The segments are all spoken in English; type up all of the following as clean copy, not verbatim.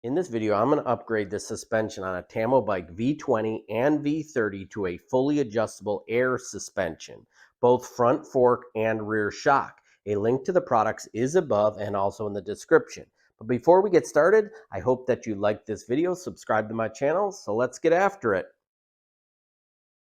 In this video, I'm going to upgrade the suspension on a Tamobyke V20 and V30 to a fully adjustable air suspension, both front fork and rear shock. A link to the products is above and also in the description. But before we get started, I hope that you like this video, subscribe to my channel, so let's get after it.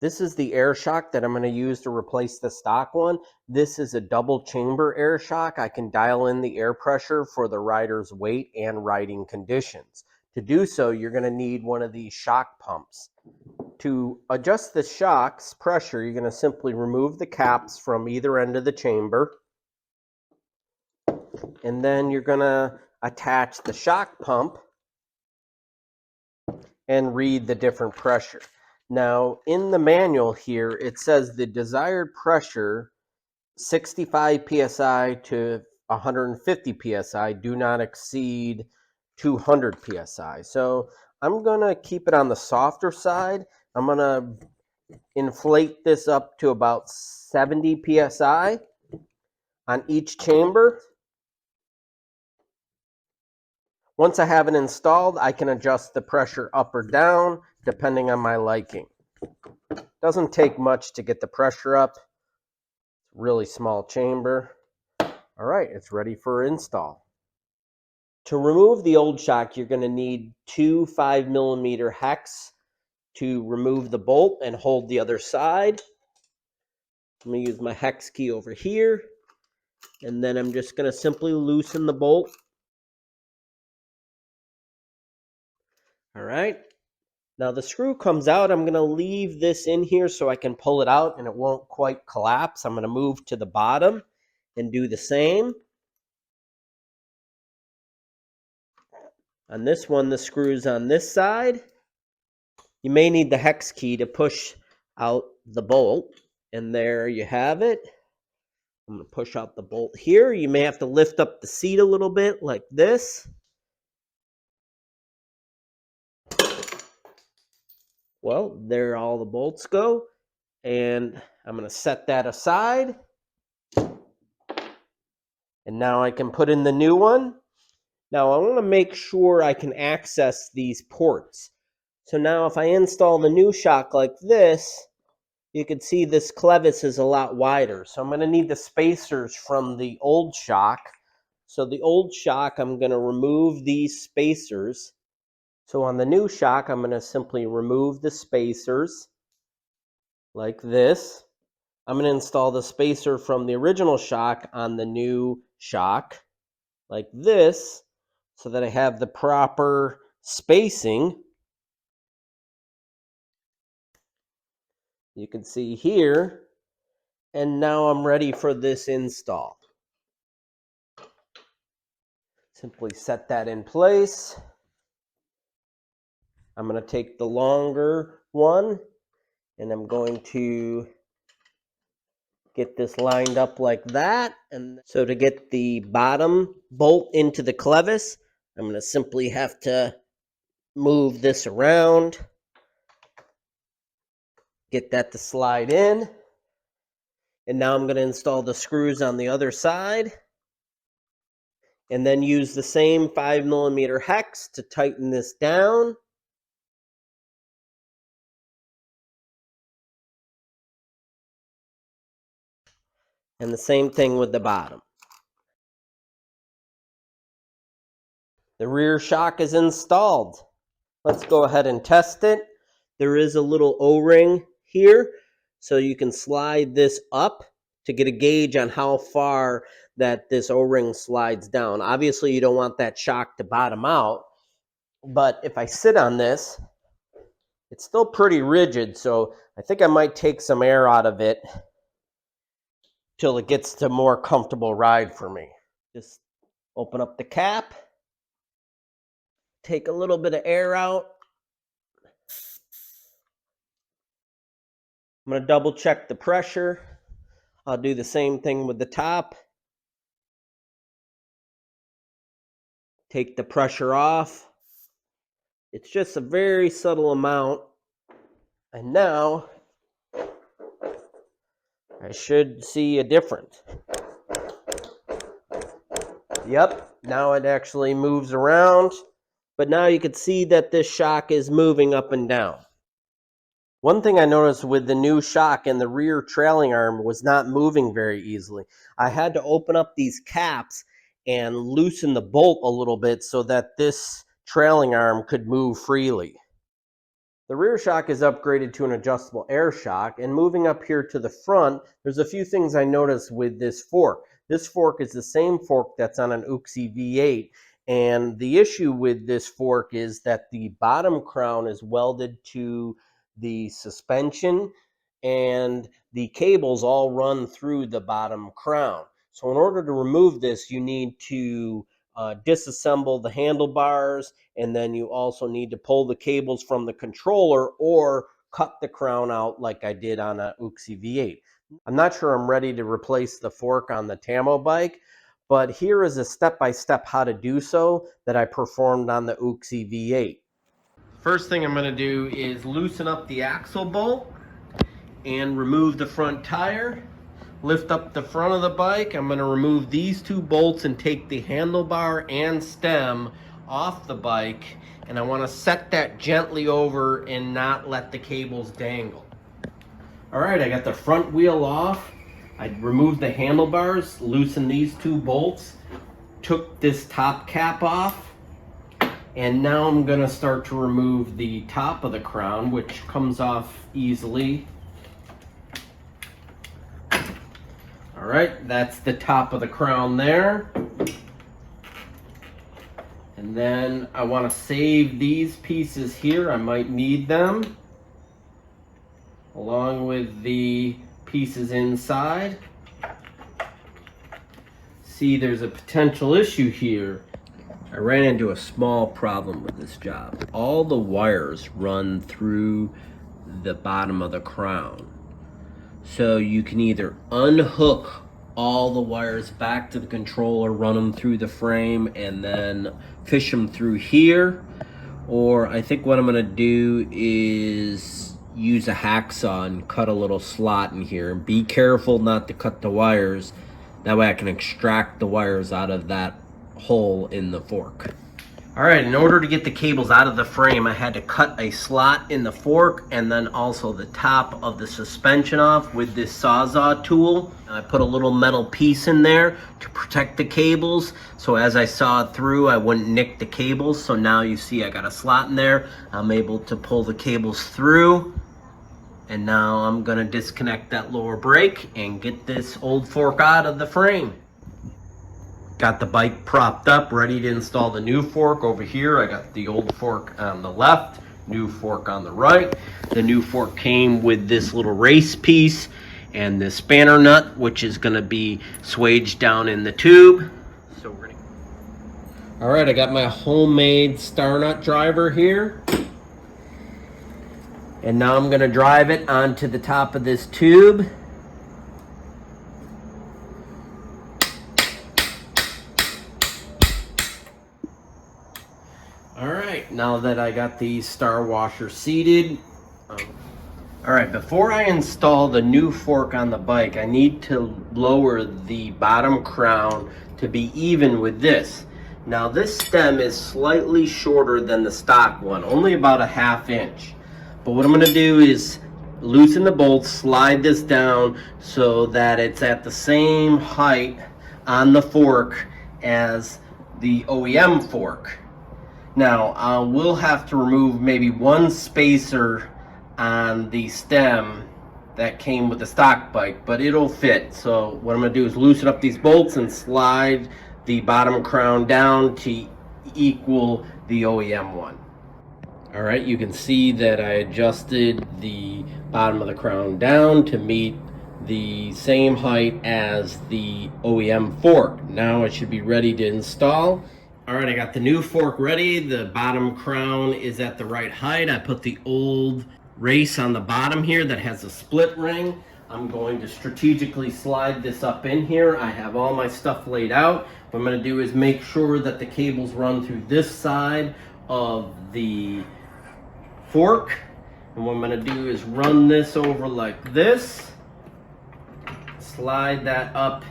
This is the air shock that I'm going to use to replace the stock one. This is a double chamber air shock. I can dial in the air pressure for the rider's weight and riding conditions. To do so, you're going to need one of these shock pumps. To adjust the shock's pressure, you're going to simply remove the caps from either end of the chamber. And then you're going to attach the shock pump and read the different pressure. Now, in the manual here, it says the desired pressure, 65 psi to 150 psi, do not exceed 200 psi. So I'm going to keep it on the softer side. I'm going to inflate this up to about 70 psi on each chamber. Once I have it installed, I can adjust the pressure up or down depending on my liking. Doesn't take much to get the pressure up. Really small chamber. All right, it's ready for install. To remove the old shock, you're going to need two 5mm hex to remove the bolt and hold the other side. I'm going to use my hex key over here, and then I'm just going to simply loosen the bolt. All right. Now the screw comes out. I'm going to leave this in here so I can pull it out and it won't quite collapse. I'm going to move to the bottom and do the same. On this one, the screw's on this side. You may need the hex key to push out the bolt. And there you have it. I'm going to push out the bolt here. You may have to lift up the seat a little bit like this. Well, there all the bolts go. And I'm going to set that aside. And now I can put in the new one. Now I want to make sure I can access these ports. So now if I install the new shock like this, you can see this clevis is a lot wider. So I'm going to need the spacers from the old shock. So the old shock, I'm going to remove these spacers. So on the new shock, I'm going to simply remove the spacers like this. I'm going to install the spacer from the original shock on the new shock like this so that I have the proper spacing. You can see here. And now I'm ready for this install. Simply set that in place. I'm going to take the longer one and I'm going to get this lined up like that. And so to get the bottom bolt into the clevis, I'm going to simply have to move this around, get that to slide in. And now I'm going to install the screws on the other side. And then use the same 5mm hex to tighten this down. And the same thing with the bottom. The rear shock is installed. Let's go ahead and test it. There is a little O-ring here, so you can slide this up to get a gauge on how far that this O-ring slides down. Obviously, you don't want that shock to bottom out, but if I sit on this, it's still pretty rigid, so I think I might take some air out of it till it gets to a more comfortable ride for me. Just open up the cap, take a little bit of air out. I'm going to double check the pressure. I'll do the same thing with the top. Take the pressure off. It's just a very subtle amount. And now I should see a difference. Yep, now it actually moves around. but now you can see that this shock is moving up and down. One thing I noticed with the new shock and the rear trailing arm was not moving very easily. I had to open up these caps and loosen the bolt a little bit so that this trailing arm could move freely. The rear shock is upgraded to an adjustable air shock, and moving up here to the front, there's a few things I noticed with this fork. This fork is the same fork that's on an Movcan V8, and the issue with this fork is that the bottom crown is welded to the suspension, and the cables all run through the bottom crown. So in order to remove this, you need to disassemble the handlebars, and then you also need to pull the cables from the controller or cut the crown out like I did on a Movcan V8. I'm not sure I'm ready to replace the fork on the TamoByke, but here is a step-by-step how to do so that I performed on the Movcan V8. First thing I'm going to do is loosen up the axle bolt and remove the front tire. Lift up the front of the bike. I'm going to remove these two bolts and take the handlebar and stem off the bike, and I want to set that gently over and not let the cables dangle. Alright, I got the front wheel off. I removed the handlebars, loosened these two bolts, took this top cap off, and now I'm going to start to remove the top of the crown, which comes off easily. All right, that's the top of the crown there. And then I want to save these pieces here. I might need them, along with the pieces inside. See, there's a potential issue here. I ran into a small problem with this job. All the wires run through the bottom of the crown. So you can either unhook all the wires back to the controller, run them through the frame, and then fish them through here. Or I think what I'm gonna do is use a hacksaw and cut a little slot in here. Be careful not to cut the wires. That way I can extract the wires out of that hole in the fork. All right, in order to get the cables out of the frame, I had to cut a slot in the fork and then also the top of the suspension off with this Sawzall tool. I put a little metal piece in there to protect the cables, so as I saw it through, I wouldn't nick the cables. So now you see I got a slot in there. I'm able to pull the cables through, and now I'm gonna disconnect that lower brake and get this old fork out of the frame. Got the bike propped up, ready to install the new fork over here. I got the old fork on the left, new fork on the right. The new fork came with this little race piece and this spanner nut, which is gonna be swaged down in the tube. So we're gonna... All right, I got my homemade star nut driver here. And now I'm gonna drive it onto the top of this tube. All right, now that I got the star washer seated, all right, before I install the new fork on the bike, I need to lower the bottom crown to be even with this. Now this stem is slightly shorter than the stock one, only about a ½ inch. But what I'm gonna do is loosen the bolts, slide this down so that it's at the same height on the fork as the OEM fork. Now, I will have to remove maybe one spacer on the stem that came with the stock bike, but it'll fit. So what I'm gonna do is loosen up these bolts and slide the bottom crown down to equal the OEM one. All right, you can see that I adjusted the bottom of the crown down to meet the same height as the OEM fork. Now it should be ready to install. All right, I got the new fork ready. The bottom crown is at the right height. I put the old race on the bottom here that has a split ring. I'm going to strategically slide this up in here. I have all my stuff laid out. What I'm gonna do is make sure that the cables run through this side of the fork. And what I'm gonna do is run this over like this. Slide that up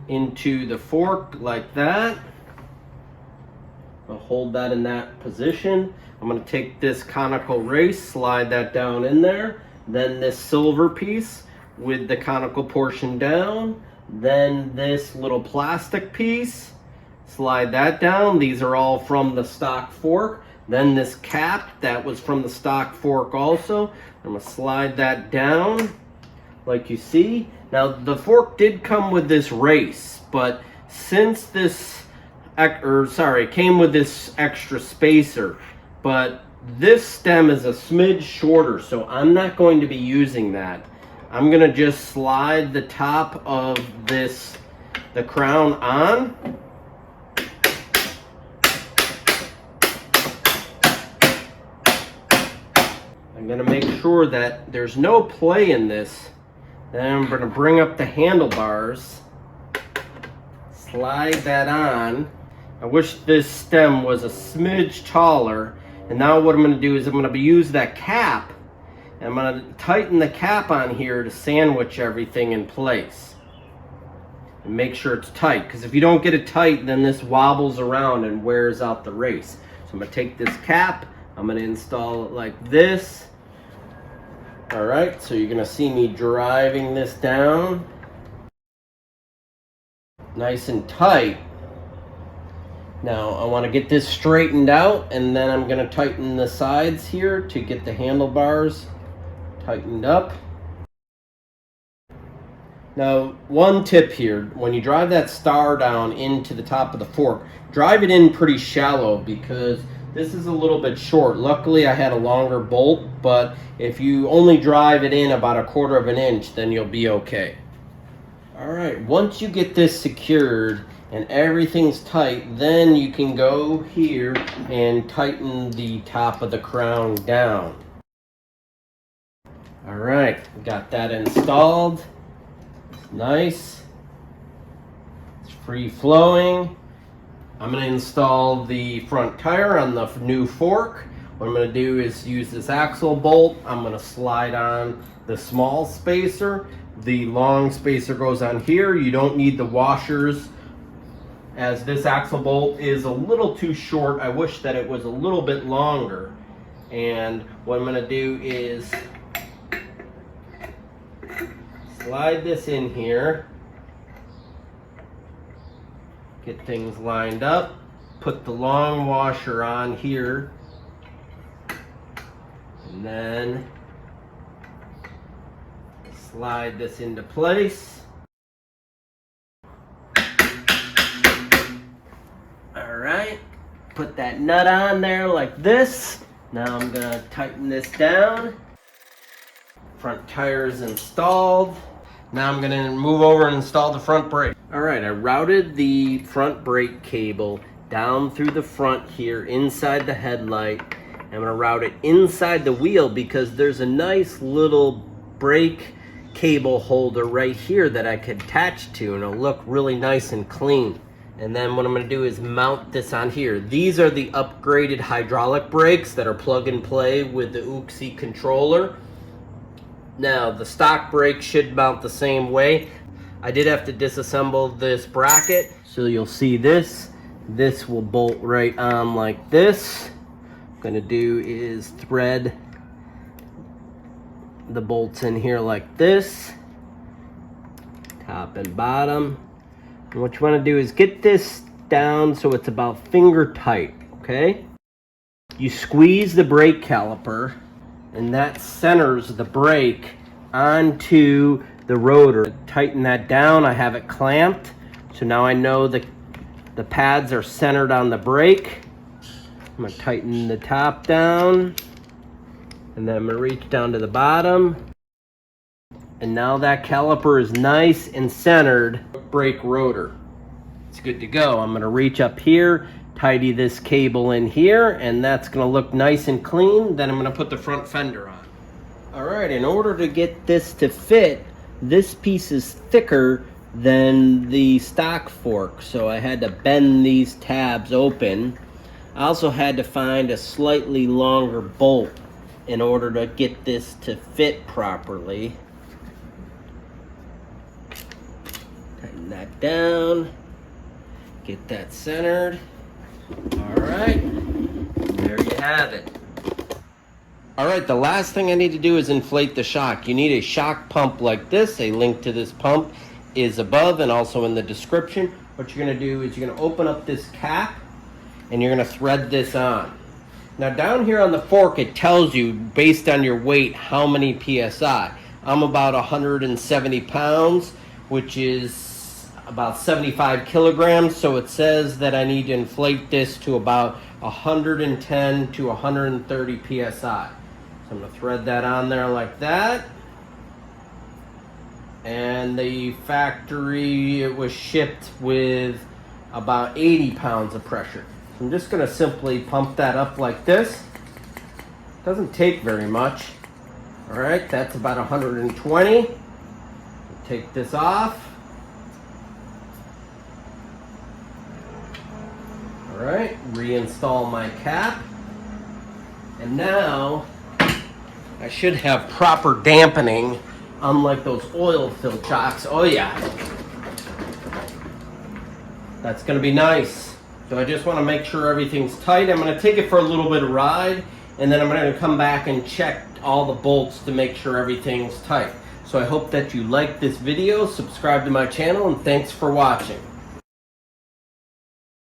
into the fork like that. I'll hold that in that position. I'm going to take this conical race, slide that down in there. Then this silver piece with the conical portion down. Then this little plastic piece, slide that down. These are all from the stock fork. Then this cap, that was from the stock fork also. I'm going to slide that down like you see. Now the fork did come with this race, but since this, came with this extra spacer, but this stem is a smidge shorter, so I'm not going to be using that. I'm going to just slide the top of this, the crown on. I'm going to make sure that there's no play in this. Then I'm going to bring up the handlebars, slide that on. I wish this stem was a smidge taller. And now what I'm going to do is I'm going to use that cap, and I'm going to tighten the cap on here to sandwich everything in place. And make sure it's tight, because if you don't get it tight, then this wobbles around and wears out the race. So I'm going to take this cap, I'm going to install it like this. Alright, so you're going to see me driving this down. Nice and tight. Now I want to get this straightened out, and then I'm going to tighten the sides here to get the handlebars tightened up. Now one tip here, when you drive that star down into the top of the fork, drive it in pretty shallow because this is a little bit short. Luckily I had a longer bolt, but if you only drive it in about 1/4 of an inch, then you'll be okay. Alright, once you get this secured and everything's tight, then you can go here and tighten the top of the crown down. Alright, got that installed. It's nice. It's free flowing. I'm going to install the front tire on the new fork. What I'm going to do is use this axle bolt. I'm going to slide on the small spacer. The long spacer goes on here. You don't need the washers, as this axle bolt is a little too short. I wish that it was a little bit longer. And what I'm going to do is slide this in here, get things lined up, put the long washer on here, and then slide this into place. Alright, put that nut on there like this. Now I'm going to tighten this down. Front tire is installed. Now I'm going to move over and install the front brake. Alright, I routed the front brake cable down through the front here inside the headlight. I'm going to route it inside the wheel because there's a nice little brake cable holder right here that I could attach to, and it'll look really nice and clean. And then what I'm going to do is mount this on here. These are the upgraded hydraulic brakes that are plug and play with the UXI controller. Now the stock brake should mount the same way. I did have to disassemble this bracket, so you'll see this will bolt right on like this. What I'm going to do is thread the bolts in here like this, top and bottom. And what you want to do is get this down so it's about finger tight, okay? You squeeze the brake caliper, and that centers the brake onto the rotor. Tighten that down. I have it clamped, so now I know the pads are centered on the brake. I'm going to tighten the top down, and then I'm going to reach down to the bottom. And now that caliper is nice and centered. Brake rotor. It's good to go. I'm going to reach up here, tidy this cable in here, and that's going to look nice and clean. Then I'm going to put the front fender on. Alright, in order to get this to fit, this piece is thicker than the stock fork, so I had to bend these tabs open. I also had to find a slightly longer bolt in order to get this to fit properly. Tighten that down. Get that centered. All right, there you have it. All right, the last thing I need to do is inflate the shock. You need a shock pump like this. A link to this pump is above and also in the description. What you're gonna do is you're gonna open up this cap and you're gonna thread this on. Now down here on the fork, it tells you based on your weight how many PSI. I'm about 170 pounds, which is about 75 kilograms. So it says that I need to inflate this to about 110 to 130 PSI. So I'm gonna thread that on there like that. And the factory, it was shipped with about 80 pounds of pressure. I'm just going to simply pump that up like this. Doesn't take very much. All right, that's about 120. Take this off. All right, reinstall my cap. And now I should have proper dampening, unlike those oil-filled shocks. Oh yeah, that's going to be nice. So I just want to make sure everything's tight. I'm going to take it for a little bit of ride, and then I'm going to come back and check all the bolts to make sure everything's tight. So I hope that you liked this video, subscribe to my channel, and thanks for watching.